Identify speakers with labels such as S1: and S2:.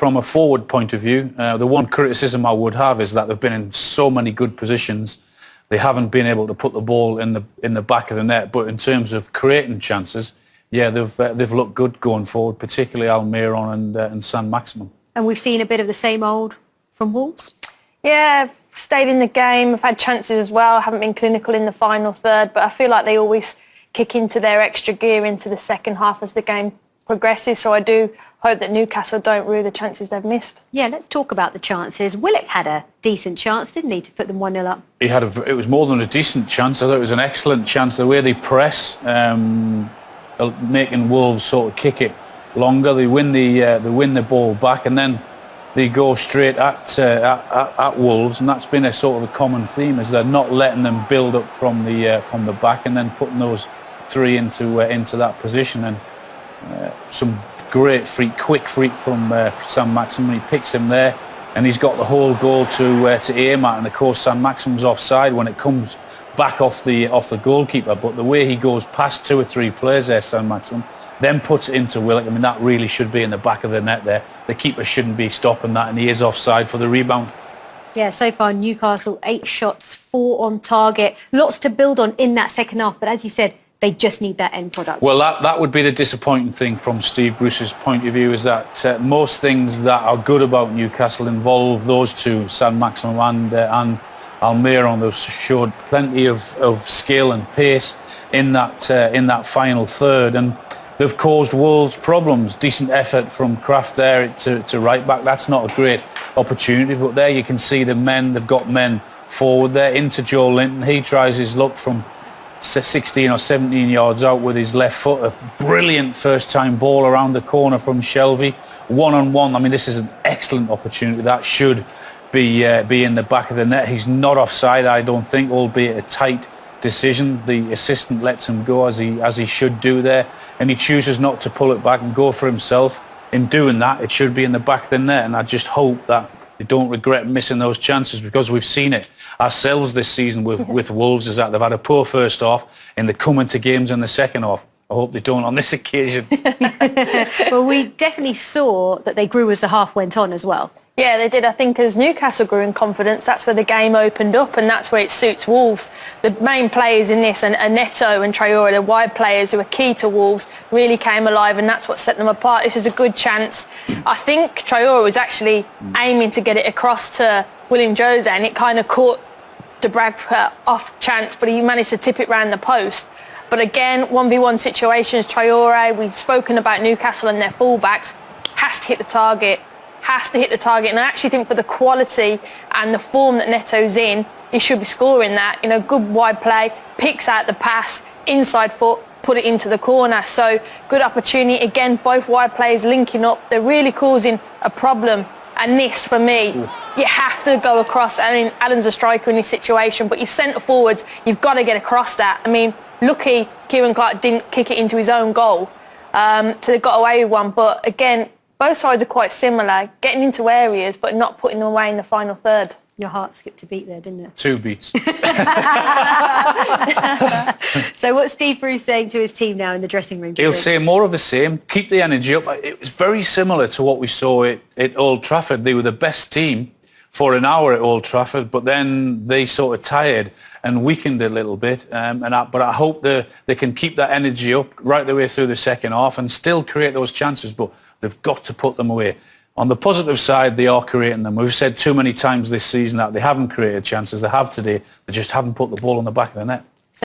S1: from a forward point of view, the one criticism I would have is that they've been in so many good positions. They haven't been able to put the ball in the back of the net. But in terms of creating chances, yeah, they've looked good going forward, particularly Almiron and San Maximum.
S2: And we've seen a bit of the same old from Wolves?
S3: Yeah, I've stayed in the game. I've had chances as well. I haven't been clinical in the final third, but I feel like they always kick into their extra gear into the second half as the game progresses. So I do hope that Newcastle don't rue the chances they've missed.
S2: Yeah, let's talk about the chances. Willock had a decent chance, didn't he, to put them 1-0 up?
S1: It was more than a decent chance. I thought it was an excellent chance. The way they press, making Wolves sort of kick it longer. They win the ball back, and then they go straight at Wolves, and that's been a sort of a common theme, is they're not letting them build up from the back and then putting those three into that position. And some great quick freak from San Maximum. He picks him there, and he's got the whole goal to aim at. And of course, San Maximum's offside when it comes back off the goalkeeper. But the way he goes past 2 or 3 players there, San Maximum, then puts it into Willock. I mean, that really should be in the back of the net there. The keeper shouldn't be stopping that, and he is offside for the rebound.
S2: Yeah, so far Newcastle 8 shots, 4 on target. Lots to build on in that second half, but as you said, they just need that end product. Well,
S1: that would be the disappointing thing from Steve Bruce's point of view, is that most things that are good about Newcastle involve those two, San Maximum and Almiron. They've showed plenty of skill and pace in that final third, and they've caused Wolves problems. Decent effort from Kraft there to right back. That's not a great opportunity, but there you can see they've got men forward there into Joe Linton. He tries his luck from 16 or 17 yards out with his left foot. A brilliant first-time ball around the corner from Shelvey. One-on-one. I mean, this is an excellent opportunity. That should be in the back of the net. He's not offside, I don't think, albeit a tight decision. The assistant lets him go as he should do there, and he chooses not to pull it back and go for himself. In doing that, it should be in the back of the net, and I just hope that they don't regret missing those chances, because we've seen it ourselves this season with Wolves, is that they've had a poor first half and they come into games in the second half. I hope they don't on this occasion.
S2: Well, we definitely saw that they grew as the half went on as well.
S3: Yeah, they did. I think as Newcastle grew in confidence, that's where the game opened up, and that's where it suits Wolves. The main players in this, and Neto and Traore, the wide players who are key to Wolves, really came alive, and that's what set them apart. This is a good chance. I think Traore was actually aiming to get it across to William Jose, and it kind of caught De Bruyne off chance, but he managed to tip it round the post. But again, 1v1 situations, Traore, we've spoken about Newcastle and their fullbacks, has to hit the target. And I actually think for the quality and the form that Neto's in, he should be scoring that. You know, good wide play, picks out the pass, inside foot, put it into the corner. So good opportunity. Again, both wide players linking up. They're really causing a problem. And this, for me, you have to go across. I mean, Allen's a striker in this situation, but your centre forwards, you've got to get across that. I mean, lucky Kieran Clark didn't kick it into his own goal. So they got away with one. But again, both sides are quite similar, getting into areas but not putting them away in the final third.
S2: Your heart skipped a beat there, didn't it?
S1: 2 beats.
S2: So what's Steve Bruce saying to his team now in the dressing room?
S1: He'll say more of the same, keep the energy up. It was very similar to what we saw at Old Trafford. They were the best team for an hour at Old Trafford, but then they sort of tired and weakened a little bit. But I hope they can keep that energy up right the way through the second half and still create those chances, but they've got to put them away. On the positive side, they are creating them. We've said too many times this season that they haven't created chances. They have today. They just haven't put the ball on the back of the net.